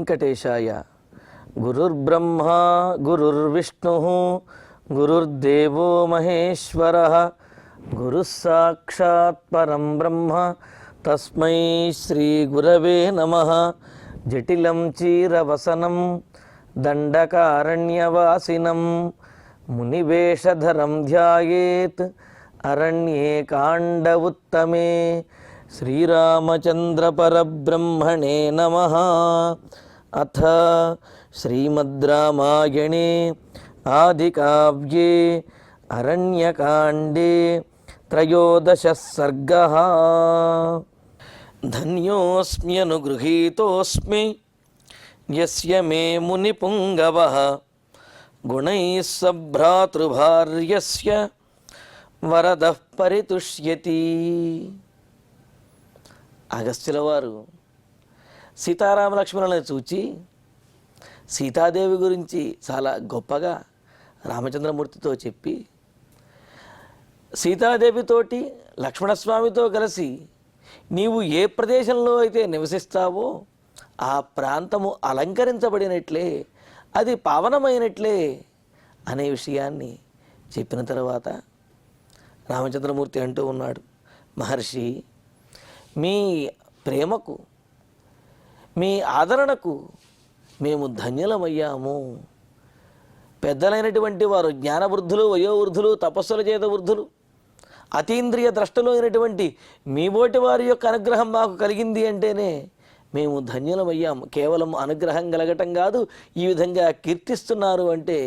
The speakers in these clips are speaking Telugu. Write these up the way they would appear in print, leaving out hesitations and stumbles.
వెంకటేశాయ. గురుర్బ్రహ్మా గురుర్విష్ణుః గురుర్దేవో మహేశ్వరః గురుః సాక్షాత్ పరం బ్రహ్మ తస్మై శ్రీ గురవే నమః. జటిలం చీరవసనం దండకారణ్యవాసినం మునివేషధరం ధ్యాయేత్ అరణ్యే కాండ ఉత్తమే. శ్రీరామచంద్ర పరబ్రహ్మణే నమః. అథ శ్రీమద్ రామాయణే ఆదికావ్యే అరణ్యకాండే త్రయోదశః సర్గః. ధన్యోస్మ్యనుగృహీతోస్మి యస్య మే మునిపుంగవః గుణైః సభ్రాతృభార్యస్య వరదః పరితుష్యతి. అగస్త్యుల వారు సీతారామ లక్ష్మణులను చూచి సీతాదేవి గురించి చాలా గొప్పగా రామచంద్రమూర్తితో చెప్పి సీతాదేవితోటి లక్ష్మణస్వామితో కలిసి నీవు ఏ ప్రదేశంలో అయితే నివసిస్తావో ఆ ప్రాంతము అలంకరించబడినట్లే, అది పావనమైనట్లే అనే విషయాన్ని చెప్పిన తర్వాత రామచంద్రమూర్తి అంటూ ఉన్నాడు, మహర్షి మీ ప్రేమకు మీ ఆదరణకు మేము ధన్యులమయ్యాము. పెద్దలైనటువంటి వారు జ్ఞానవృద్ధులు, వయోవృద్ధులు, తపస్సుల చేత వృద్ధులు, అతీంద్రియ ద్రష్టలు అయినటువంటి మీ బోటి వారి యొక్క అనుగ్రహం మాకు కలిగింది అంటేనే మేము ధన్యులమయ్యాము. కేవలం అనుగ్రహం కలగటం కాదు, ఈ విధంగా కీర్తిస్తున్నారు అంటే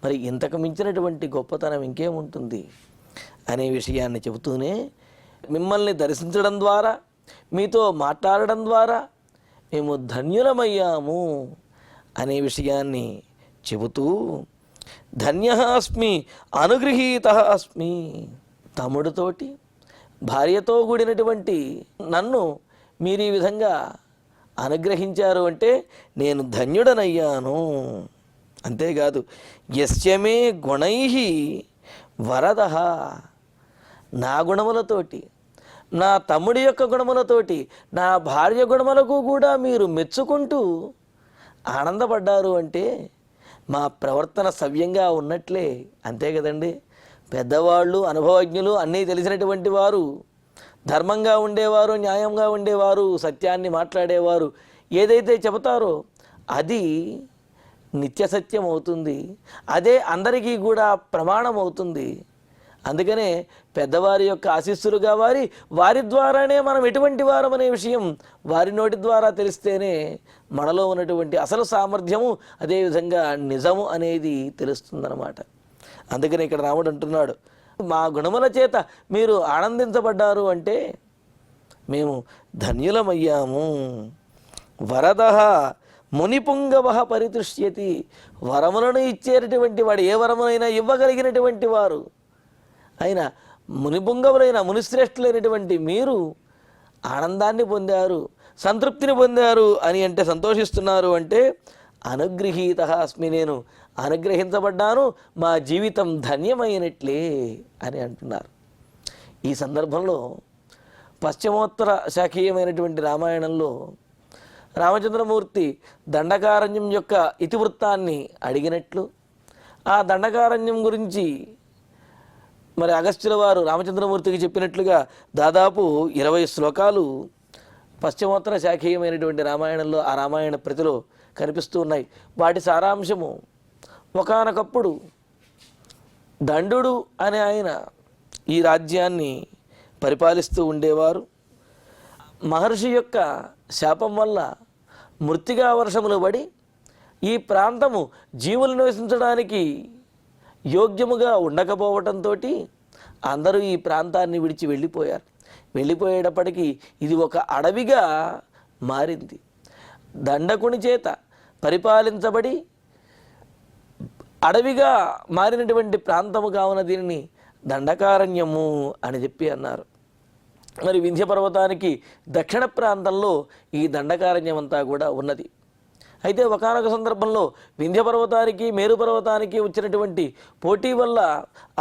మరి ఇంతకు మించినటువంటి గొప్పతనం ఇంకేముంటుంది అనే విషయాన్ని చెబుతూనే మిమ్మల్ని దర్శించడం ద్వారా, మీతో మాట్లాడడం ద్వారా మేము ధన్యులమయ్యాము అనే విషయాన్ని చెబుతూ ధన్యః అస్మి అనుగృహీతః అస్మి. తమ్ముడితోటి భార్యతో కూడినటువంటి నన్ను మీరు ఈ విధంగా అనుగ్రహించారు అంటే నేను ధన్యుడనయ్యాను. అంతేకాదు యస్యమే గుణైః వరదః, నా గుణములతోటి, నా తమ్ముడి యొక్క గుణములతోటి, నా భార్య గుణములకు కూడా మీరు మెచ్చుకుంటూ ఆనందపడ్డారు అంటే మా ప్రవర్తన సవ్యంగా ఉన్నట్లే. అంతే కదండి. పెద్దవాళ్ళు, అనుభవజ్ఞులు, అన్నీ తెలిసినటువంటి వారు, ధర్మంగా ఉండేవారు, న్యాయంగా ఉండేవారు, సత్యాన్ని మాట్లాడేవారు ఏదైతే చెబుతారో అది నిత్య సత్యం అవుతుంది. అదే అందరికీ కూడా ప్రమాణం అవుతుంది. అందుకనే పెద్దవారి యొక్క ఆశీస్సులు కావాలి, వారి ద్వారానే మనం ఎటువంటి వారం అనే విషయం వారి నోటి ద్వారా తెలిస్తేనే మనలో ఉన్నటువంటి అసలు సామర్థ్యము, అదేవిధంగా నిజము అనేది తెలుస్తుందన్నమాట. అందుకని ఇక్కడ రాముడు అంటున్నాడు, మా గుణముల చేత మీరు ఆనందించబడ్డారు అంటే మేము ధన్యులమయ్యాము. వరదః మునిపుంగవః పరితుష్యతి, వరములను ఇచ్చేటటువంటి వాడు, ఏ వరమునైనా ఇవ్వగలిగినటువంటి వారు అయినా మునిపుంగవులైన మునిశ్రేష్ఠులైనటువంటి మీరు ఆనందాన్ని పొందారు, సంతృప్తిని పొందారు అని అంటే, సంతోషిస్తున్నారు అంటే అనుగృహీతః అస్మి, నేను అనుగ్రహించబడ్డాను, మా జీవితం ధన్యమైనట్లే అని అంటున్నారు. ఈ సందర్భంలో పశ్చిమోత్తర శాఖీయమైనటువంటి రామాయణంలో రామచంద్రమూర్తి దండకారణ్యం యొక్క ఇతివృత్తాన్ని అడిగినట్లు, ఆ దండకారణ్యం గురించి మరి అగస్త్యుల వారు రామచంద్రమూర్తికి చెప్పినట్లుగా దాదాపు 20 శ్లోకాలు పశ్చిమోత్తర శాఖీయమైనటువంటి రామాయణంలో, ఆ రామాయణ ప్రతిలో కనిపిస్తూ ఉన్నాయి. వాటి సారాంశము, ఒకానొకప్పుడు దండుడు అనే ఆయన ఈ రాజ్యాన్ని పరిపాలిస్తూ ఉండేవారు. మహర్షి యొక్క శాపం వల్ల మృత్తికా వర్షములు పడి ఈ ప్రాంతము జీవులు నివసించడానికి యోగ్యముగా ఉండకపోవటంతో అందరూ ఈ ప్రాంతాన్ని విడిచి వెళ్ళిపోయారు. వెళ్ళిపోయేటప్పటికీ ఇది ఒక అడవిగా మారింది. దండకుని చేత పరిపాలించబడి అడవిగా మారినటువంటి ప్రాంతము కావున దీనిని దండకారణ్యము అని చెప్పి అన్నారు. మరి వింధ్య పర్వతానికి దక్షిణ ప్రాంతంలో ఈ దండకారణ్యం అంతా కూడా ఉన్నది. అయితే ఒకానొక సందర్భంలో వింధ్య పర్వతానికి, మేరు పర్వతానికి వచ్చినటువంటి పోటీ వల్ల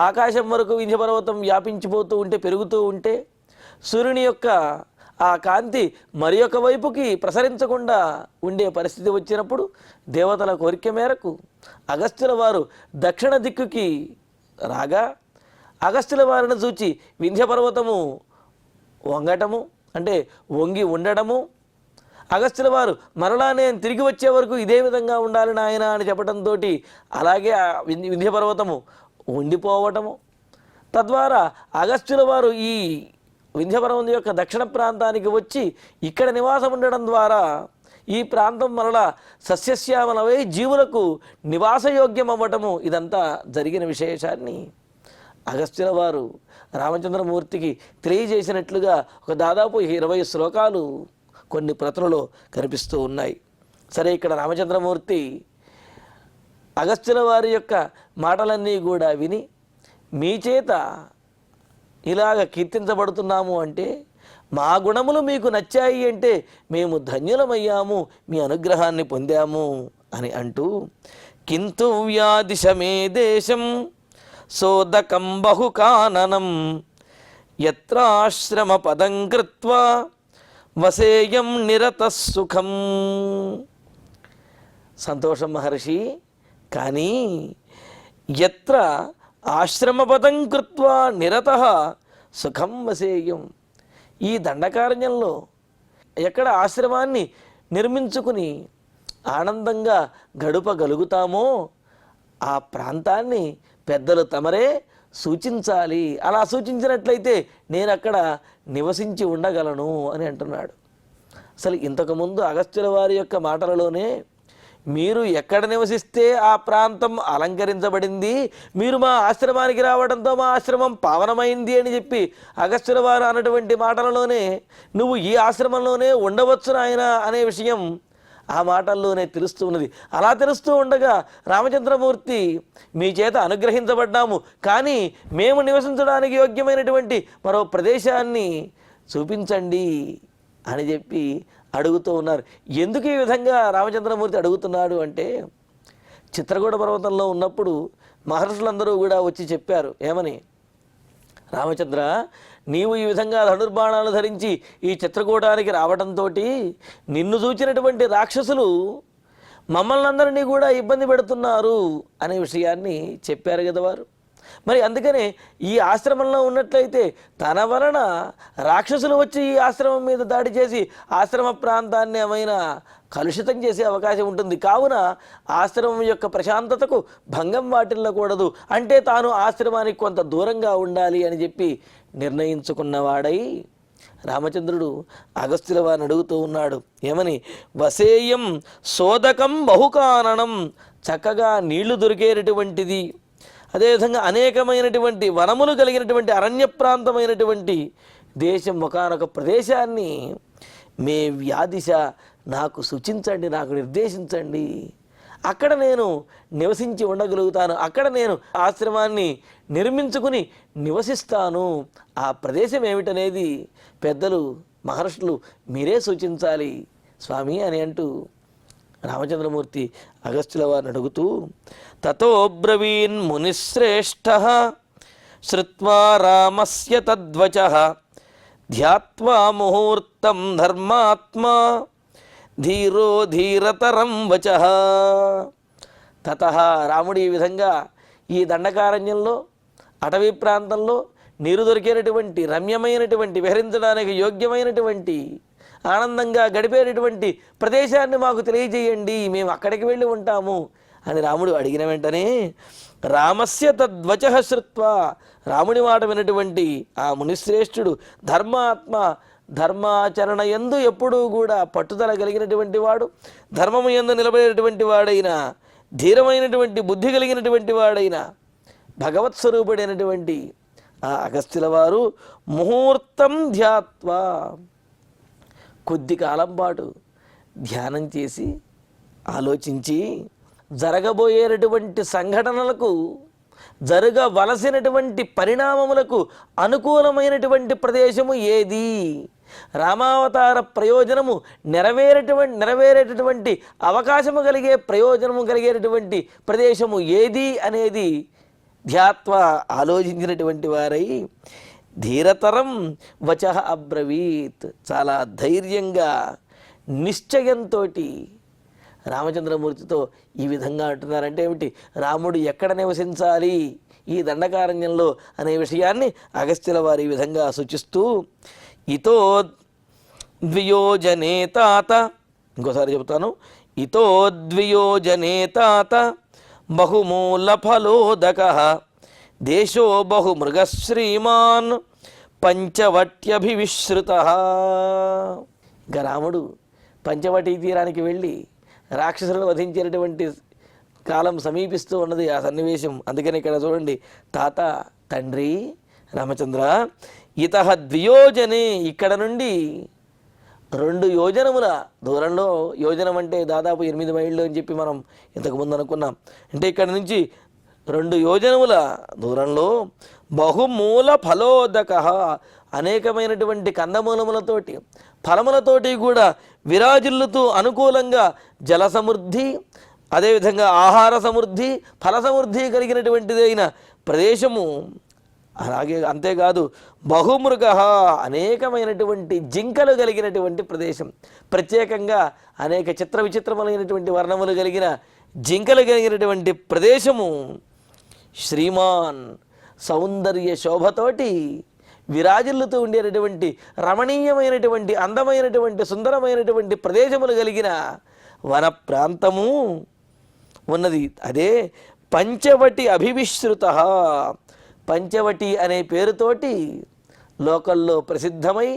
ఆకాశం వరకు వింధ్య పర్వతం వ్యాపించిపోతూ ఉంటే, పెరుగుతూ ఉంటే, సూర్యుని యొక్క ఆ కాంతి మరి ఒక వైపుకి ప్రసరించకుండా ఉండే పరిస్థితి వచ్చినప్పుడు దేవతల కోరిక మేరకు అగస్త్యుల వారు దక్షిణ దిక్కుకి రాగా అగస్త్యుల వారిని చూచి వింధ్య పర్వతము వంగటము అంటే వంగి ఉండడము, అగస్త్యుల వారు మరలా నేను తిరిగి వచ్చే వరకు ఇదే విధంగా ఉండాలి నాయన అని చెప్పడంతో అలాగే ఆ వింధ్య పర్వతము ఉండిపోవటము, తద్వారా అగస్త్యుల వారు ఈ వింధ్య పర్వతం యొక్క దక్షిణ ప్రాంతానికి వచ్చి ఇక్కడ నివాసం ఉండడం ద్వారా ఈ ప్రాంతం మరలా సస్యశ్యామలమై జీవులకు నివాసయోగ్యం అవ్వటము ఇదంతా జరిగిన విశేషాన్ని అగస్త్యుల వారు రామచంద్రమూర్తికి తెలియజేసినట్లుగా ఒక దాదాపు 20 శ్లోకాలు కొన్ని ప్రతులలో కనిపిస్తూ ఉన్నాయి. సరే, ఇక్కడ రామచంద్రమూర్తి అగస్త్యుల వారి యొక్క మాటలన్నీ కూడా విని మీ చేత ఇలాగ కీర్తించబడుతున్నాము అంటే, మా గుణములు మీకు నచ్చాయి అంటే మేము ధన్యులమయ్యాము, మీ అనుగ్రహాన్ని పొందాము అని అంటూ, కింతు వ్యాదిశమే దేశం సోదకం బహుకాననం యత్రాశ్రమ పదం కృత్వా వసేయం నిరత సుఖం. సంతోషం మహర్షి, కానీ యత్ర ఆశ్రమపదం కృత్వా నిరత సుఖం వసేయం, ఈ దండకారణ్యంలో ఎక్కడ ఆశ్రమాన్ని నిర్మించుకుని ఆనందంగా గడపగలుగుతామో ఆ ప్రాంతాన్ని పెద్దలు తమరే సూచించాలి. అలా సూచించినట్లయితే నేను అక్కడ నివసించి ఉండగలను అని అంటున్నాడు. అసలు ఇంతకుముందు అగస్త్యుల వారి యొక్క మాటలలోనే మీరు ఎక్కడ నివసిస్తే ఆ ప్రాంతం అలంకరించబడింది, మీరు మా ఆశ్రమానికి రావడంతో మా ఆశ్రమం పావనమైంది అని చెప్పి అగస్త్యుల వారు అన్నటువంటి మాటలలోనే నువ్వు ఈ ఆశ్రమంలోనే ఉండవచ్చు నాయన అనే విషయం ఆ మాటల్లోనే తెలుస్తూ ఉన్నది. అలా తెలుస్తూ ఉండగా రామచంద్రమూర్తి మీ చేత అనుగ్రహించబడ్డాము, కానీ మేము నివసించడానికి యోగ్యమైనటువంటి మరో ప్రదేశాన్ని చూపించండి అని చెప్పి అడుగుతూ ఉన్నారు. ఎందుకు ఈ విధంగా రామచంద్రమూర్తి అడుగుతున్నాడు అంటే, చిత్రకూట పర్వతంలో ఉన్నప్పుడు మహర్షులందరూ కూడా వచ్చి చెప్పారు, ఏమని, రామచంద్ర, నీవు ఈ విధంగా ధనుర్బాణాలు ధరించి ఈ చిత్రకూటానికి రావడంతో నిన్ను చూచినటువంటి రాక్షసులు మమ్మల్ని అందరినీ కూడా ఇబ్బంది పెడుతున్నారు అనే విషయాన్ని చెప్పారు కదా వారు. మరి అందుకనే ఈ ఆశ్రమంలో ఉన్నట్లయితే తన వలన రాక్షసులు వచ్చి ఈ ఆశ్రమం మీద దాడి చేసి ఆశ్రమ ప్రాంతాన్ని ఏమైనా కలుషితం చేసే అవకాశం ఉంటుంది. కావున ఆశ్రమం యొక్క ప్రశాంతతకు భంగం వాటిల్లకూడదు, అంటే తాను ఆశ్రమానికి కొంత దూరంగా ఉండాలి అని చెప్పి నిర్ణయించుకున్నవాడై రామచంద్రుడు అగస్త్యుల వారిని అడుగుతూ ఉన్నాడు, ఏమని, వసేయం సోదకం బహుకాననం, చక్కగా నీళ్లు దొరికేటటువంటిది, అదేవిధంగా అనేకమైనటువంటి వనములు కలిగినటువంటి అరణ్య ప్రాంతమైనటువంటి దేశం, ఒకానొక ప్రదేశాన్ని మే వ్యాదిశ నాకు సూచించండి, నాకు నిర్దేశించండి, అక్కడ నేను నివసించి ఉండగలుగుతాను, అక్కడ నేను ఆశ్రమాన్ని నిర్మించుకుని నివసిస్తాను. ఆ ప్రదేశం ఏమిటనేది పెద్దలు మహర్షులు మీరే సూచించాలి స్వామి అని అంటూ రామచంద్రమూర్తి అగస్త్యుల వారిని అడుగుతూ, తతో బ్రవీన్ మునిశ్రేష్ఠః శ్రుత్వా రామస్య తద్వచః ధ్యాత్వా ముహూర్తం ధర్మాత్మా ధీరో ధీరతరం వచః. తతః రాముడు ఈ విధంగా ఈ దండకారణ్యంలో అటవీ ప్రాంతంలో నీరు దొరికేటటువంటి రమ్యమైనటువంటి విహరించడానికి యోగ్యమైనటువంటి ఆనందంగా గడిపేటటువంటి ప్రదేశాన్ని మాకు తెలియజేయండి, మేము అక్కడికి వెళ్ళి ఉంటాము అని రాముడు అడిగిన వెంటనే రామస్య తద్వచః శ్రుత్వా, రాముడి మాట వినటువంటి ఆ మునిశ్రేష్ఠుడు ధర్మాత్మ, ధర్మాచరణ యందు ఎప్పుడూ కూడా పట్టుదల కలిగినటువంటి వాడు, ధర్మము యందు నిలబడేటువంటి వాడైన, ధీరమైనటువంటి బుద్ధి కలిగినటువంటి వాడైన, భగవత్ స్వరూపుడైనటువంటి ఆ అగస్త్యుల వారు ముహూర్తం ధ్యాత్వా, కొద్ది కాలం పాటు ధ్యానం చేసి ఆలోచించి జరగబోయేటటువంటి సంఘటనలకు, జరగవలసినటువంటి పరిణామములకు అనుకూలమైనటువంటి ప్రదేశము ఏది, రామావతార ప్రయోజనము నెరవేరేటటువంటి అవకాశము కలిగే ప్రయోజనము కలిగేటటువంటి ప్రదేశము ఏది అనేది ధ్యాత్వ ఆలోచించినటువంటి వారై ధీరతరం వచః అబ్రవీత్, చాలా ధైర్యంగా నిశ్చయంతో రామచంద్రమూర్తితో ఈ విధంగా అంటున్నారంటే ఏమిటి, రాముడు ఎక్కడ నివసించాలి ఈ దండకారణ్యంలో అనే విషయాన్ని అగస్త్యుల వారి ఈ విధంగా సూచిస్తూ, ఇతో ద్వియోజనే తాత, ఇంకోసారి చెబుతాను, ఇతో ద్వియోజనే తాత బహుమూల ఫలోదక దేశో బహుమృగ శ్రీమాన్ పంచవట్యభివిశ్రుత. ఇంకా రాముడు పంచవటీ తీరానికి వెళ్ళి రాక్షసులను వధించేటటువంటి కాలం సమీపిస్తూ ఉన్నది ఆ సన్నివేశం. అందుకని ఇక్కడ చూడండి, తాత, తండ్రి రామచంద్ర, ఇతః ద్వియోజనే, ఇక్కడ నుండి 2 యోజనముల దూరంలో, యోజనం అంటే దాదాపు 8 మైళ్ళు అని చెప్పి మనం ఇంతకుముందు అనుకున్నాం, అంటే ఇక్కడ నుంచి 2 యోజనముల దూరంలో బహుమూల ఫలోదక, అనేకమైనటువంటి కందమూలములతోటి ఫలములతోటి కూడా విరాజిల్లుతూ అనుకూలంగా జల సమృద్ధి, అదేవిధంగా ఆహార సమృద్ధి, ఫల సమృద్ధి కలిగినటువంటిదైన ప్రదేశము. అలాగే అంతేకాదు బహుమృగ, అనేకమైనటువంటి జింకలు కలిగినటువంటి ప్రదేశం, ప్రత్యేకంగా అనేక చిత్ర విచిత్రములైనటువంటి వర్ణములు కలిగిన జింకలు కలిగినటువంటి ప్రదేశము. శ్రీమాన్, సౌందర్య శోభతోటి విరాజిల్లుతూ ఉండేటటువంటి రమణీయమైనటువంటి అందమైనటువంటి సుందరమైనటువంటి ప్రదేశములు కలిగిన వన ప్రాంతము ఉన్నది. అదే పంచవటి అభివిశ్రుత, పంచవటి అనే పేరుతోటి లోకల్లో ప్రసిద్ధమై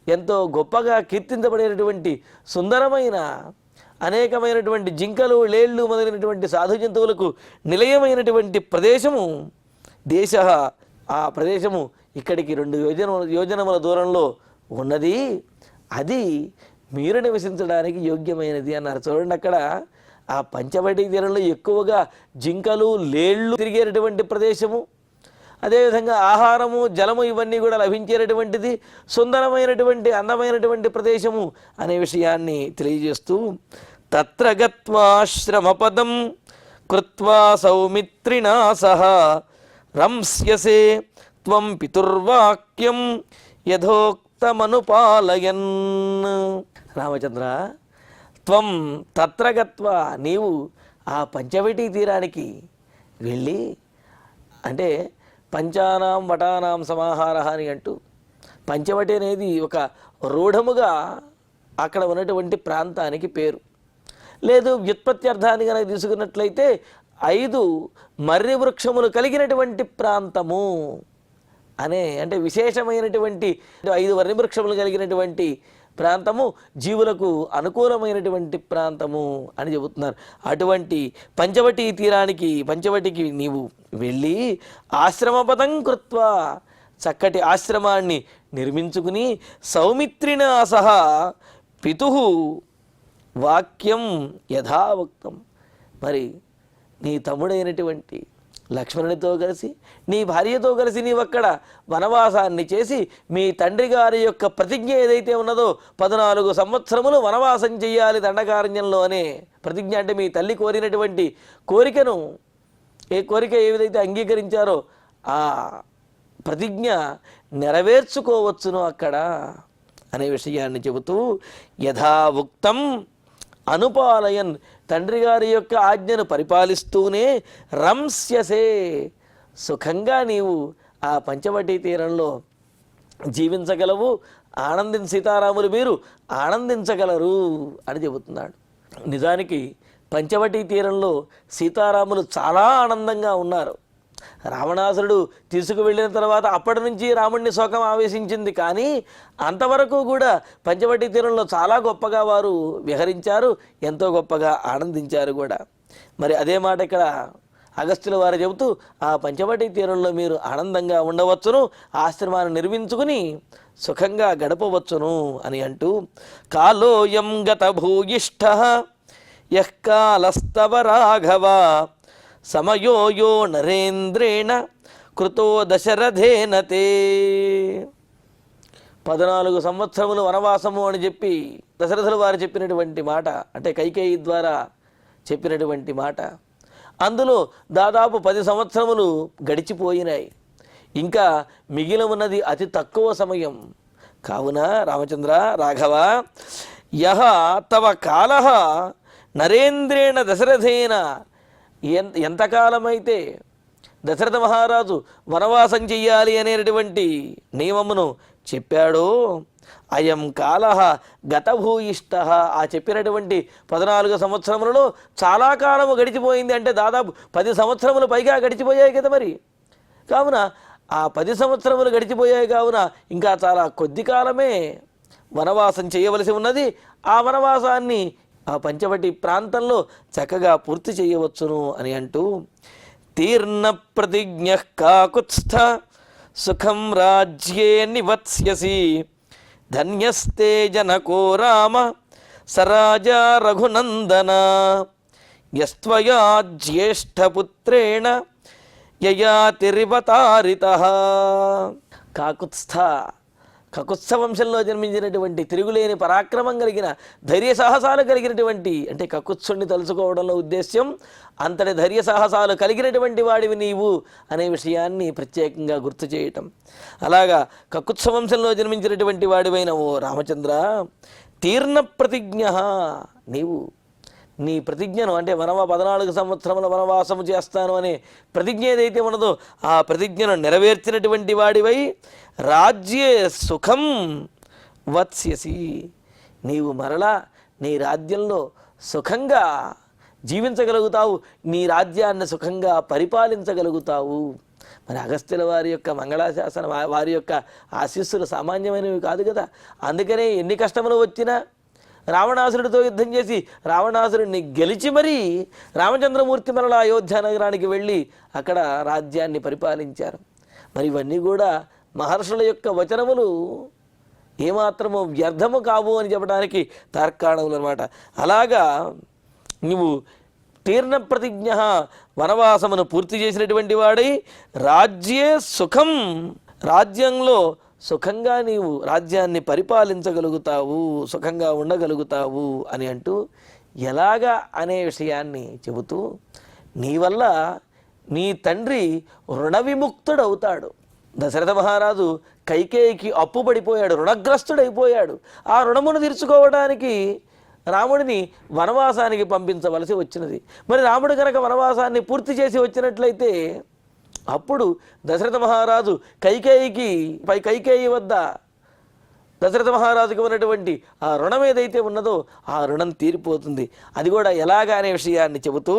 ఎంతో గొప్పగా కీర్తించబడినటువంటి సుందరమైన అనేకమైనటువంటి జింకలు, లేళ్ళు మొదలైనటువంటి సాధు జంతువులకు నిలయమైనటువంటి ప్రదేశము. దేశ, ఆ ప్రదేశము ఇక్కడికి 2 యోజనముల దూరంలో ఉన్నది, అది మీరు నివసించడానికి యోగ్యమైనది అన్నారు. చూడండి, అక్కడ ఆ పంచవటి తీరంలో ఎక్కువగా జింకలు, లేళ్ళు తిరిగేటటువంటి ప్రదేశము, అదేవిధంగా ఆహారము, జలము ఇవన్నీ కూడా లభించేటటువంటిది, సుందరమైనటువంటి అందమైనటువంటి ప్రదేశము అనే విషయాన్ని తెలియజేస్తూ, తత్ర గత్వా శ్రమపదం కృత్వా సౌమిత్రిణా సహ రంస్యసే త్వం పితుర్వాక్యం యథోక్తమనుపాలయన్. రామచంద్ర, త్వం తత్ర గత్వా, నీవు ఆ పంచవటి తీరానికి వెళ్ళి, అంటే పంచానాం వటానాం సమాహార అని అంటూ, పంచవటి అనేది ఒక రూఢముగా అక్కడ ఉన్నటువంటి ప్రాంతానికి పేరు. లేదు వ్యుత్పత్త్యర్థాన్ని కనుక తీసుకున్నట్లయితే 5 మర్రి వృక్షములు కలిగినటువంటి ప్రాంతము అనే, అంటే విశేషమైనటువంటి 5 మర్రి వృక్షములు కలిగినటువంటి ప్రాంతము, జీవులకు అనుకూలమైనటువంటి ప్రాంతము అని చెబుతున్నారు. అటువంటి పంచవటి తీరానికి, పంచవటికి నీవు వెళ్ళి ఆశ్రమపదం కృత్వా, చక్కటి ఆశ్రమాన్ని నిర్మించుకుని, సౌమిత్రినా సహా పితుః వాక్యం యథావక్తం, మరి నీ తమ్ముడైనటువంటి లక్ష్మణునితో కలిసి, నీ భార్యతో కలిసి నీవక్కడ వనవాసాన్ని చేసి, మీ తండ్రి గారి యొక్క ప్రతిజ్ఞ ఏదైతే ఉన్నదో 14 సంవత్సరములు వనవాసం చేయాలి దండకారణ్యంలో అనే ప్రతిజ్ఞ, అంటే మీ తల్లి కోరినటువంటి కోరికను, ఏ కోరిక ఏ విధైతే అంగీకరించారో ఆ ప్రతిజ్ఞ నెరవేర్చుకోవచ్చును అక్కడ అనే విషయాన్ని చెబుతూ, యథావుక్తం అనుపాలయన్, తండ్రి గారి యొక్క ఆజ్ఞను పరిపాలిస్తూనే రంస్యసే, సుఖంగా నీవు ఆ పంచవటి తీరంలో జీవించగలవు, సీతారాములు మీరు ఆనందించగలరు అని చెబుతున్నాడు. నిజానికి పంచవటి తీరంలో సీతారాములు చాలా ఆనందంగా ఉన్నారు. రావణాసురుడు తీసుకువెళ్ళిన తర్వాత అప్పటి నుంచి రాముడిని శోకం ఆవేశించింది, కానీ అంతవరకు కూడా పంచవటి తీరంలో చాలా గొప్పగా వారు విహరించారు, ఎంతో గొప్పగా ఆనందించారు కూడా. మరి అదే మాట ఇక్కడ అగస్త్యుల వారు చెబుతూ, ఆ పంచవటి తీరంలో మీరు ఆనందంగా ఉండవచ్చును, ఆశ్రమాన్ని నిర్మించుకుని సుఖంగా గడపవచ్చును అని అంటూ, కాలోయం గత భూయిష్ఠ యః కాలస్తవ రాఘవ సమయో యో నరేంద్రేణ కృతో దశరథేన తే. 14 సంవత్సరములు వనవాసము అని చెప్పి దశరథుల వారు చెప్పినటువంటి మాట, అంటే కైకేయి ద్వారా చెప్పినటువంటి మాట, అందులో దాదాపు 10 సంవత్సరములు గడిచిపోయినాయి. ఇంకా మిగిలి ఉన్నది అతి తక్కువ సమయం. కావున రామచంద్ర రాఘవ, యహ తవ కాల నరేంద్రేణ దశరథేన, ఎంతకాలమైతే దశరథ మహారాజు వనవాసం చెయ్యాలి అనేటువంటి నియమమును చెప్పాడో, అయం కాల గతభూయిష్ట, ఆ చెప్పినటువంటి 14 సంవత్సరములలో చాలా కాలము గడిచిపోయింది. అంటే దాదాపు 10 సంవత్సరములు పైగా గడిచిపోయాయి కదా మరి. కావున ఆ 10 సంవత్సరములు గడిచిపోయాయి కావున ఇంకా చాలా కొద్ది కాలమే వనవాసం చేయవలసి ఉన్నది. ఆ వనవాసాన్ని ఆ పంచవటి ప్రాంతంలో చక్కగా పూర్తి చేయవచ్చును అని అంటూ, తీర్ణ ప్రతిజ్ఞ కాకుత్స్థ సుఖం రాజ్యే నివత్స్యసి, ధన్యస్తే జనకో రామ సరాజా రఘునందన, యస్త్వయా జ్యేష్ఠపుత్రేణ యయాతిరివతారితః. కాకుత్స్థ, కకుత్స్థ వంశంలో జన్మించినటువంటి తిరుగులేని పరాక్రమం కలిగిన, ధైర్య సాహసాలు కలిగినటువంటి, అంటే కకుత్సుని తలుచుకోవడంలో ఉద్దేశ్యం అంతటి ధైర్య సాహసాలు కలిగినటువంటి వాడివి నీవు అనే విషయాన్ని ప్రత్యేకంగా గుర్తు చేయటం. అలాగా కకుత్స వంశంలో జన్మించినటువంటి వాడివైన ఓ రామచంద్ర, తీర్ణ ప్రతిజ్ఞ, నీవు నీ ప్రతిజ్ఞను, అంటే 14 సంవత్సరముల వనవాసము చేస్తాను అనే ప్రతిజ్ఞ ఏదైతే ఉన్నదో ఆ ప్రతిజ్ఞను నెరవేర్చినటువంటి వాడివై, రాజ్యే సుఖం వత్స్యసి, నీవు మరలా నీ రాజ్యంలో సుఖంగా జీవించగలుగుతావు, నీ రాజ్యాన్ని సుఖంగా పరిపాలించగలుగుతావు. మరి అగస్త్యుల వారి యొక్క మంగళాశాసనం, వారి యొక్క ఆశీస్సులు సామాన్యమైనవి కాదు కదా. అందుకనే ఎన్ని కష్టములు వచ్చినా రావణాసురుడితో యుద్ధం చేసి రావణాసురుడిని గెలిచి మరీ రామచంద్రమూర్తి మరలా అయోధ్య నగరానికి వెళ్ళి అక్కడ రాజ్యాన్ని పరిపాలించారు. మరి ఇవన్నీ కూడా మహర్షుల యొక్క వచనములు ఏమాత్రము వ్యర్థము కావు అని చెప్పడానికి తార్కాణములు అన్నమాట. అలాగా నువ్వు తీర్ణ ప్రతిజ్ఞ, వనవాసమును పూర్తి చేసినటువంటి వాడై, రాజ్యే సుఖం, రాజ్యంలో సుఖంగా నీవు రాజ్యాన్ని పరిపాలించగలుగుతావు, సుఖంగా ఉండగలుగుతావు అని అంటూ ఎలాగా అనే విషయాన్ని చెబుతూ, నీ వల్ల నీ తండ్రి రుణ విముక్తుడవుతాడు. దశరథ మహారాజు కైకేయికి అప్పుపడిపోయాడు, రుణగ్రస్తుడైపోయాడు. ఆ రుణమును తీర్చుకోవడానికి రాముడిని వనవాసానికి పంపించవలసి వచ్చినది. మరి రాముడు కనుక వనవాసాన్ని పూర్తి చేసి వచ్చినట్లయితే అప్పుడు దశరథ మహారాజు కైకేయి వద్ద దశరథ మహారాజుకి ఉన్నటువంటి ఆ రుణం ఏదైతే ఉన్నదో ఆ రుణం తీరిపోతుంది. అది కూడా ఎలాగా అనే విషయాన్ని చెబుతూ,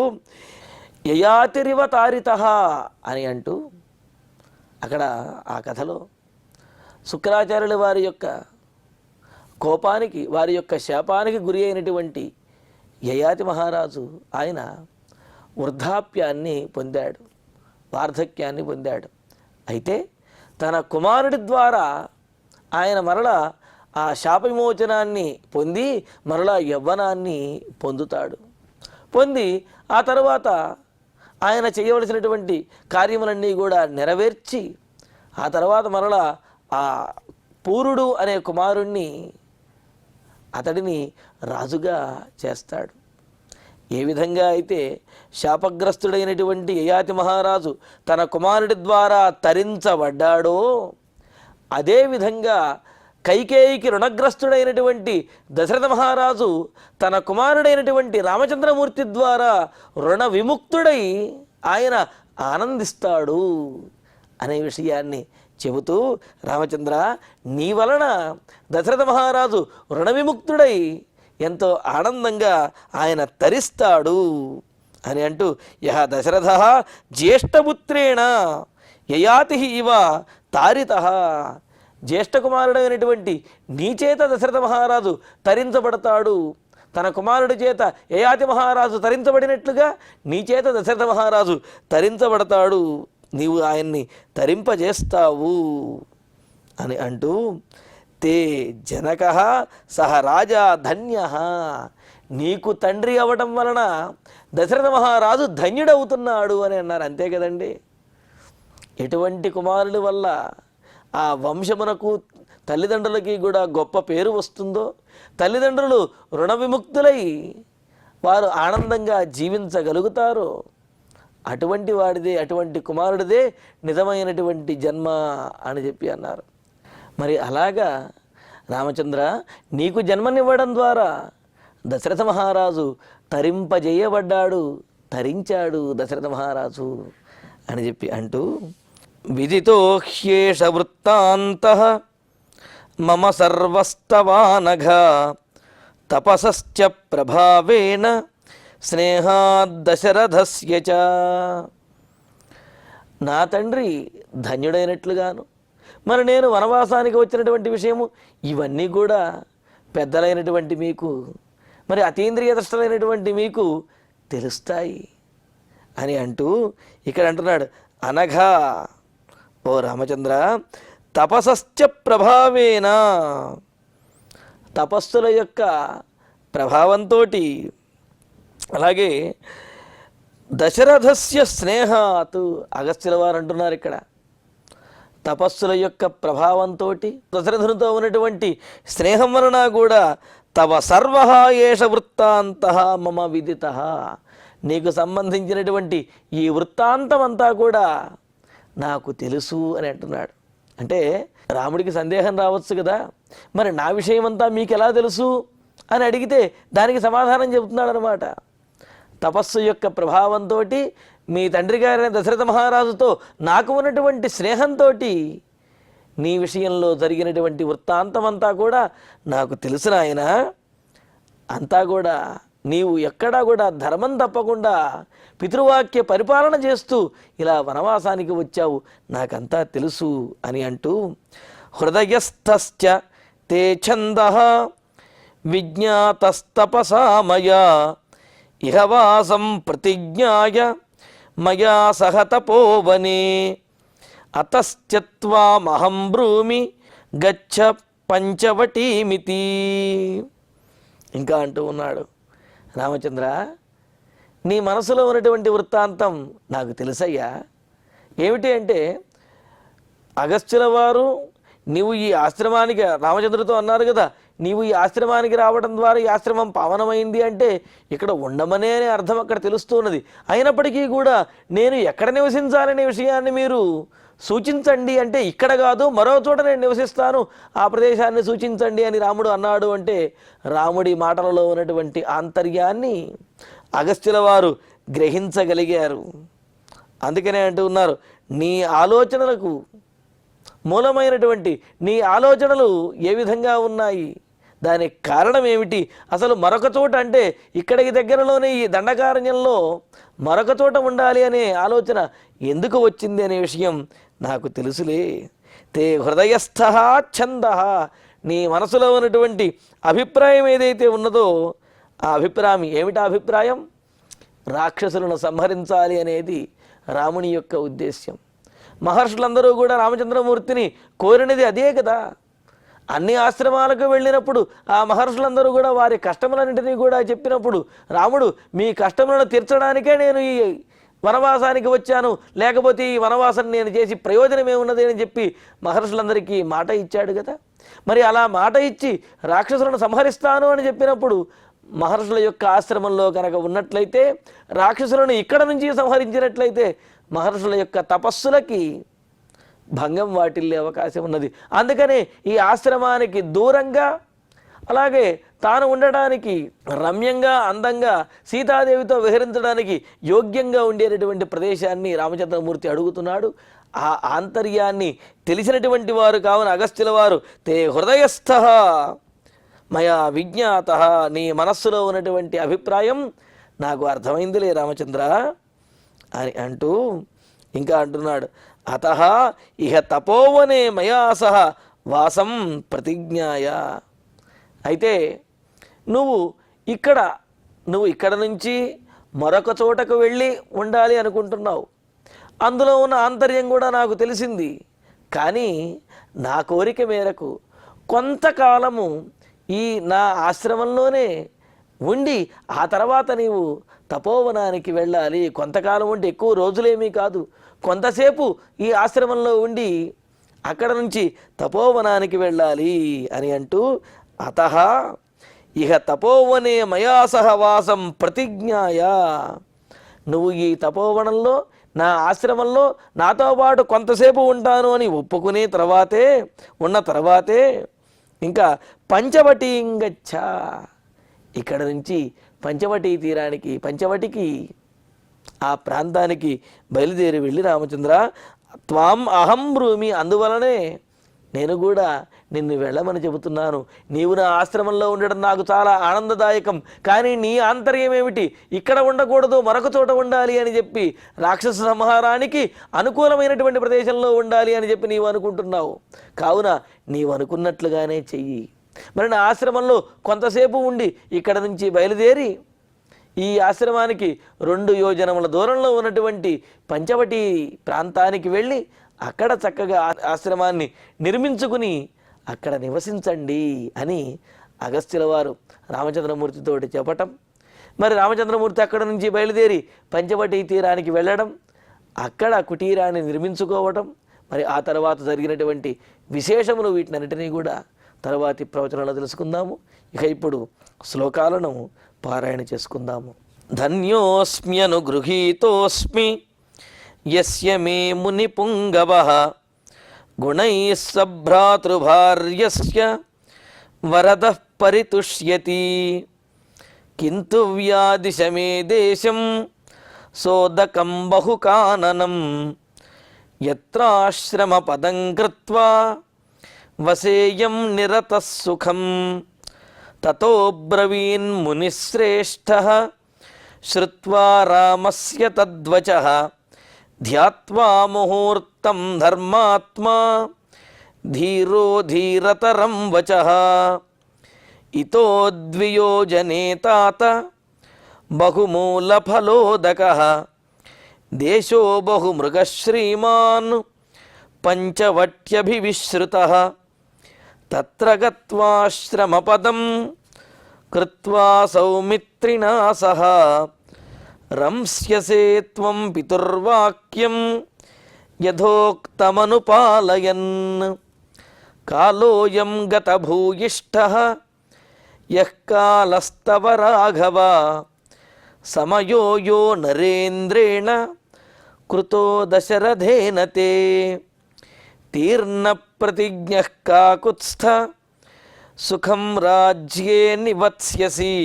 యయాతిరివ తారితః అని అంటూ అక్కడ ఆ కథలో శుక్రాచార్యుల వారి యొక్క కోపానికి, వారి యొక్క శాపానికి గురి అయినటువంటి యయాతి మహారాజు ఆయన వృద్ధాప్యాన్ని పొందాడు, వార్ధక్యాన్ని పొందాడు. అయితే తన కుమారుడి ద్వారా ఆయన మరలా ఆ శాప విమోచనాన్ని పొంది మరలా యవ్వనాన్ని పొందుతాడు. పొంది ఆ తర్వాత ఆయన చేయవలసినటువంటి కార్యములన్నీ కూడా నెరవేర్చి ఆ తర్వాత మరలా ఆ పూరుడు అనే కుమారుణ్ణి అతడిని రాజుగా చేస్తాడు. ఏ విధంగా అయితే శాపగ్రస్తుడైనటువంటి యయాతి మహారాజు తన కుమారుడి ద్వారా తరించబడ్డాడో, అదేవిధంగా కైకేయికి రుణగ్రస్తుడైనటువంటి దశరథ మహారాజు తన కుమారుడైనటువంటి రామచంద్రమూర్తి ద్వారా రుణ విముక్తుడై ఆయన ఆనందిస్తాడు అనే విషయాన్ని చెబుతూ, రామచంద్ర నీ వలన దశరథ మహారాజు రుణ విముక్తుడై ఎంతో ఆనందంగా ఆయన తరిస్తాడు అని అంటూ, యహ దశరథ జ్యేష్ఠపుత్రేణ యయాతి ఇవ తారితః, జ్యేష్ఠకుమారుడైనటువంటి నీ చేత దశరథ మహారాజు తరించబడతాడు. తన కుమారుడి చేత యయాతి మహారాజు తరించబడినట్లుగా నీ చేత దశరథ మహారాజు తరించబడతాడు, నీవు ఆయన్ని తరింపజేస్తావు అని అంటూ, తే జనక సహ రాజా ధన్య, నీకు తండ్రి అవ్వటం వలన దశరథ మహారాజు ధన్యుడవుతున్నాడు అని అన్నారు. అంతే కదండి. ఎటువంటి కుమారుడి వల్ల ఆ వంశమునకు తల్లిదండ్రులకి కూడా గొప్ప పేరు వస్తుందో, తల్లిదండ్రులు రుణ విముక్తులై వారు ఆనందంగా జీవించగలుగుతారో అటువంటి వాడిదే, అటువంటి కుమారుడిదే నిజమైనటువంటి జన్మ అని చెప్పి అన్నారు. మరి అలాగా రామచంద్ర నీకు జన్మనివ్వడం ద్వారా దశరథ మహారాజు తరింపజేయబడ్డాడు, తరించాడు దశరథ మహారాజు అని చెప్పి అంటూ, విదితో హ్యేష వృత్తాంతః మమ సర్వస్తవానఘ తపసశ్చ ప్రభావేన స్నేహాద్దశరథస్య చ. నా తండ్రి ధన్యుడైనట్లుగాను, మరి నేను వనవాసానికి వచ్చినటువంటి విషయము ఇవన్నీ కూడా పెద్దలైనటువంటి మీకు, మరి అతీంద్రియ దృష్టలైనటువంటి మీకు తెలుస్తాయి అని అంటూ ఇక్కడ అంటున్నాడు, అనఘా ఓ రామచంద్ర తపసశ్చ ప్రభావేన, తపస్సుల యొక్క ప్రభావంతో, అలాగే దశరథస్య స్నేహాత్, అగస్త్యుల వారు అంటున్నారు ఇక్కడ తపస్సుల యొక్క ప్రభావంతో దశరథునితో ఉన్నటువంటి స్నేహం వలన కూడా తవ సర్వ ఏష వృత్తాంతః మమ విదితః, నీకు సంబంధించినటువంటి ఈ వృత్తాంతం అంతా కూడా నాకు తెలుసు అని అంటున్నాడు. అంటే రాముడికి సందేహం రావచ్చు కదా, మరి నా విషయం అంతా మీకు ఎలా తెలుసు అని అడిగితే దానికి సమాధానం చెబుతున్నాడు అనమాట. తపస్సు యొక్క ప్రభావంతో మీ తండ్రి గారైన దశరథ మహారాజుతో నాకు ఉన్నటువంటి స్నేహంతో నీ విషయంలో జరిగినటువంటి వృత్తాంతం అంతా కూడా నాకు తెలిసిన ఆయన, అంతా కూడా నీవు ఎక్కడా కూడా ధర్మం తప్పకుండా పితృవాక్య పరిపాలన చేస్తూ ఇలా వనవాసానికి వచ్చావు, నాకంతా తెలుసు అని అంటూ, హృదయస్థశ్చ తే ఛందః విజ్ఞాతస్తపసా మయా ఇహవాసం ప్రతిజ్ఞాయ మయా సహ తపోవనే అతశ్చత్వామహం బ్రూమి గచ్చ పంచవటీమితి. ఇంకా అంటూ ఉన్నాడు, రామచంద్ర నీ మనసులో ఉన్నటువంటి వృత్తాంతం నాకు తెలుసయ్యా. ఏమిటి అంటే, అగస్త్యుల వారు నీవు ఈ ఆశ్రమానికి, రామచంద్రుడితో అన్నారు కదా, నీవు ఈ ఆశ్రమానికి రావడం ద్వారా ఈ ఆశ్రమం పావనమైంది అంటే ఇక్కడ ఉండమనే అనే అర్థం అక్కడ తెలుస్తున్నది. అయినప్పటికీ కూడా నేను ఎక్కడ నివసించాలనే విషయాన్ని మీరు సూచించండి అంటే, ఇక్కడ కాదు మరో చోట నేను నివసిస్తాను, ఆ ప్రదేశాన్ని సూచించండి అని రాముడు అన్నాడు అంటే, రాముడి మాటలలో ఉన్నటువంటి ఆంతర్యాన్ని అగస్త్యుల వారు గ్రహించగలిగారు. అందుకనే అంటూ ఉన్నారు, నీ ఆలోచనలకు మూలమైనటువంటి నీ ఆలోచనలు ఏ విధంగా ఉన్నాయి, దానికి కారణం ఏమిటి, అసలు మరొక చోట అంటే ఇక్కడికి దగ్గరలోనే ఈ దండకారణ్యంలో మరొక చోట ఉండాలి అనే ఆలోచన ఎందుకు వచ్చింది అనే విషయం నాకు తెలుసులే. తే హృదయస్థః ఛందః, నీ మనసులో ఉన్నటువంటి అభిప్రాయం ఏదైతే ఉన్నదో ఆ అభిప్రాయం ఏమిటా అభిప్రాయం, రాక్షసులను సంహరించాలి అనేది రాముని యొక్క ఉద్దేశ్యం. మహర్షులందరూ కూడా రామచంద్రమూర్తిని కోరినది అదే కదా. అన్ని ఆశ్రమాలకు వెళ్ళినప్పుడు ఆ మహర్షులందరూ కూడా వారి కష్టములన్నింటినీ కూడా చెప్పినప్పుడు రాముడు మీ కష్టములను తీర్చడానికే నేను ఈ వనవాసానికి వచ్చాను, లేకపోతే ఈ వనవాసం నేను చేసి ప్రయోజనం ఏమున్నది అని చెప్పి మహర్షులందరికీ మాట ఇచ్చాడు కదా. మరి అలా మాట ఇచ్చి రాక్షసులను సంహరిస్తాను అని చెప్పినప్పుడు మహర్షుల యొక్క ఆశ్రమంలో కనుక ఉన్నట్లయితే, రాక్షసులను ఇక్కడ నుంచి సంహరించినట్లయితే మహర్షుల యొక్క తపస్సులకి భంగం వాటిల్లే అవకాశం ఉన్నది. అందుకనే ఈ ఆశ్రమానికి దూరంగా, అలాగే తాను ఉండడానికి రమ్యంగా అందంగా సీతాదేవితో విహరించడానికి యోగ్యంగా ఉండేటటువంటి ప్రదేశాన్ని రామచంద్రమూర్తి అడుగుతున్నాడు. ఆ ఆంతర్యాన్ని తెలిసినటువంటి వారు కావున అగస్త్యుల వారు తే హృదయస్థః మయా విజ్ఞాతః, నీ మనస్సులో ఉన్నటువంటి అభిప్రాయం నాకు అర్థమైందిలే రామచంద్ర అని అంటూ ఇంకా అంటున్నాడు, అతః ఇహ తపోవనే మయా సహ వాసం ప్రతిజ్ఞాయ. అయితే నువ్వు ఇక్కడ నుంచి మరొక చోటకు వెళ్ళి ఉండాలి అనుకుంటున్నావు. అందులో ఉన్న ఆంతర్యం కూడా నాకు తెలిసింది. కానీ నా కోరిక మేరకు కొంతకాలము ఈ నా ఆశ్రమంలోనే ఉండి ఆ తర్వాత నీవు తపోవనానికి వెళ్ళాలి. కొంతకాలం ఉంటే ఎక్కువ రోజులేమీ కాదు, కొంతసేపు ఈ ఆశ్రమంలో ఉండి అక్కడ నుంచి తపోవనానికి వెళ్ళాలి అని అంటూ, అతః ఇహ తపోవనే మయా సహ వాసం ప్రతిజ్ఞాయ, నువ్వు ఈ తపోవనంలో నా ఆశ్రమంలో నాతో పాటు కొంతసేపు ఉంటాను అని ఒప్పుకునే ఉన్న తర్వాతే ఇంకా పంచవటీంగచ్చ, ఇక్కడ నుంచి పంచవటీ తీరానికి, పంచవటికి, ఆ ప్రాంతానికి బయలుదేరి వెళ్ళి రామచంద్ర త్వాం అహం బ్రూమి, అందువలనే నేను కూడా నిన్ను వెళ్ళమని చెబుతున్నాను. నీవు నా ఆశ్రమంలో ఉండడం నాకు చాలా ఆనందదాయకం, కానీ నీ ఆంతర్యం ఏమిటి? ఇక్కడ ఉండకూడదు, మరొక చోట ఉండాలి అని చెప్పి, రాక్షస సంహారానికి అనుకూలమైనటువంటి ప్రదేశంలో ఉండాలి అని చెప్పి నీవు అనుకుంటున్నావు. కావున నీవు అనుకున్నట్లుగానే చెయ్యి. మరి నా ఆశ్రమంలో కొంతసేపు ఉండి ఇక్కడ నుంచి బయలుదేరి ఈ ఆశ్రమానికి 2 యోజనముల దూరంలో ఉన్నటువంటి పంచవటి ప్రాంతానికి వెళ్ళి అక్కడ చక్కగా ఆశ్రమాన్ని నిర్మించుకుని అక్కడ నివసించండి అని అగస్త్యుల వారు రామచంద్రమూర్తితోటి చెప్పటం. మరి రామచంద్రమూర్తి అక్కడ నుంచి బయలుదేరి పంచవటి తీరానికి వెళ్ళడం, అక్కడ కుటీరాన్ని నిర్మించుకోవటం, మరి ఆ తర్వాత జరిగినటువంటి విశేషములు వీటినన్నిటినీ కూడా తర్వాతి ప్రవచనంలో తెలుసుకుందాము. ఇక ఇప్పుడు శ్లోకాలను పారాయణ చేసుకుందాము. ధన్యోస్మ్యనుగృహీతోస్మి యస్య మే ముని పుంగవః గుణైః సభ్రాతృభార్యస్య వరదః పరితుష్యతి కింతు వ్యాదిశ మే దేశం సోదకం బహుకాననం యత్రాశ్రమ పదం కృత్వా వసేయం నిరతః సుఖం తతో బ్రవీన్ మునిశ్రేష్ఠః శ్రుత్వా రామస్య తద్వచః ధ్యాత్వా ముహూర్తం ధర్మాత్మా ధీరో ధీరతరం వచః ఇతో ద్వియోజనే తాత బహుమూలఫలోదకః దేశో బహుమృగశ్రీమాన్ పంచవట్యభివిశ్రుతః తత్ర గత్వాశ్రమపదం కృత్వా సౌమిత్రిణా సహ రంస్యసే త్వం పితుర్వాక్యం యథోక్తమనుపాలయన్ కాలోయం గతభూయిష్ఠః యః కాలస్తవ రాఘవ సమయో యో నరేంద్రేణ కృతో దశరథేన తే తీర్ణ ప్రతిజ్ఞః కాకుత్స్థ సుఖం రాజ్యే నివత్స్యసి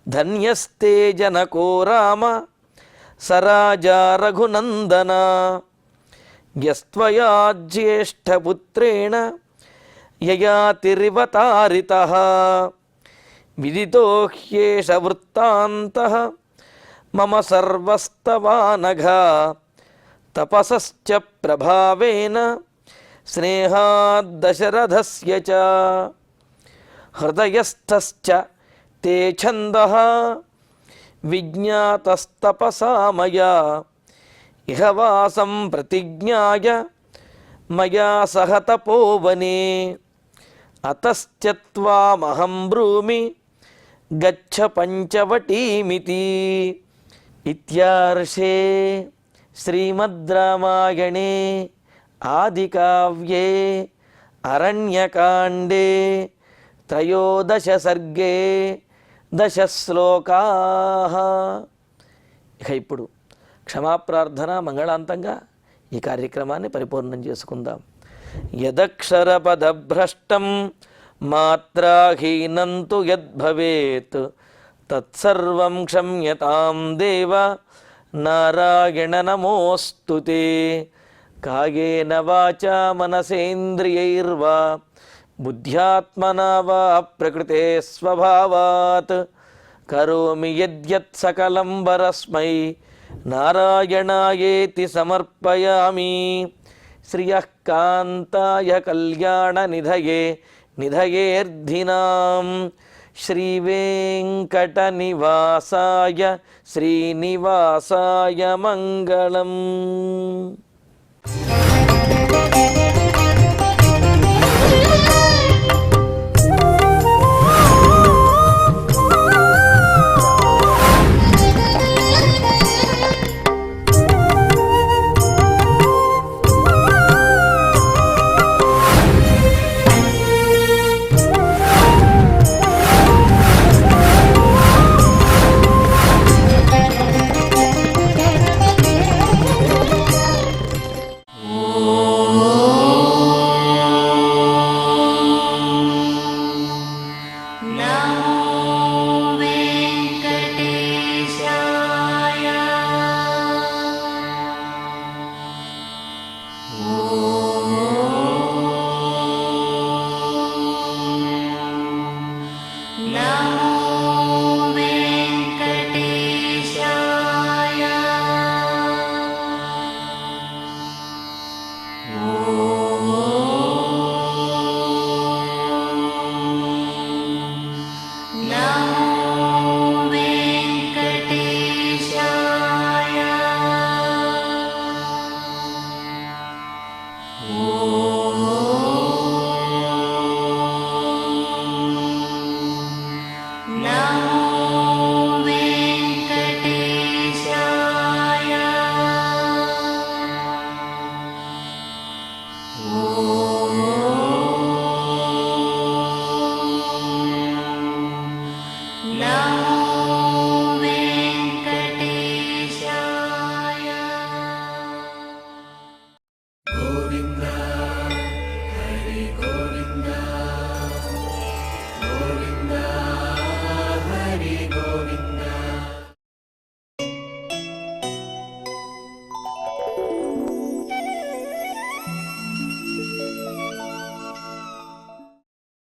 ధన్యస్తే జనకో రామ సరాజా రఘునందన యస్త్వయా జ్యేష్ఠపుత్రేణ యయాతిరివతారితః విదితో హ్యేష వృత్తాంతః మమ సర్వస్తవానఘ తపసశ్చ ప్రభావేన స్నేహాద్దశరథస్య చ హృదయస్థశ్చ తే ఛందః విజ్ఞాతస్తపసా మయా ఇహ వాసం ప్రతిజ్ఞాయ మయా సహ తపోవనే అతశ్చ త్వామహం బ్రూమి గచ్చ పంచవటీమితి. ఇత్యార్షే శ్రీమద్ రామాయణే ఆదికావ్యే అరణ్యకాండే త్రయోదశ సర్గే 10 శ్లోకాః. ఇక ఇప్పుడు క్షమాప్రార్థన మంగళాంతంగా ఈ కార్యక్రమాన్ని పరిపూర్ణం చేసుకుందాం. యదక్షరపదభ్రష్టం మాత్రాహీనం తు యద్భవేత్ తత్సర్వం క్షమ్యతాం దేవ నారాయణ నమోస్తుతే. కాయేన వాచా మనసేంద్రియైర్వా బుద్ధ్యాత్మనా వా ప్రకృతే స్వభావాత్ కరోమి యద్యత్ సకలం వరస్మై నారాయణాయేతి సమర్పయామి. శ్రియః కాంతాయ కళ్యాణ నిధయే నిధయేర్ధినాం శ్రీవేంకట నివాసాయ శ్రీనివాసాయ మంగళం.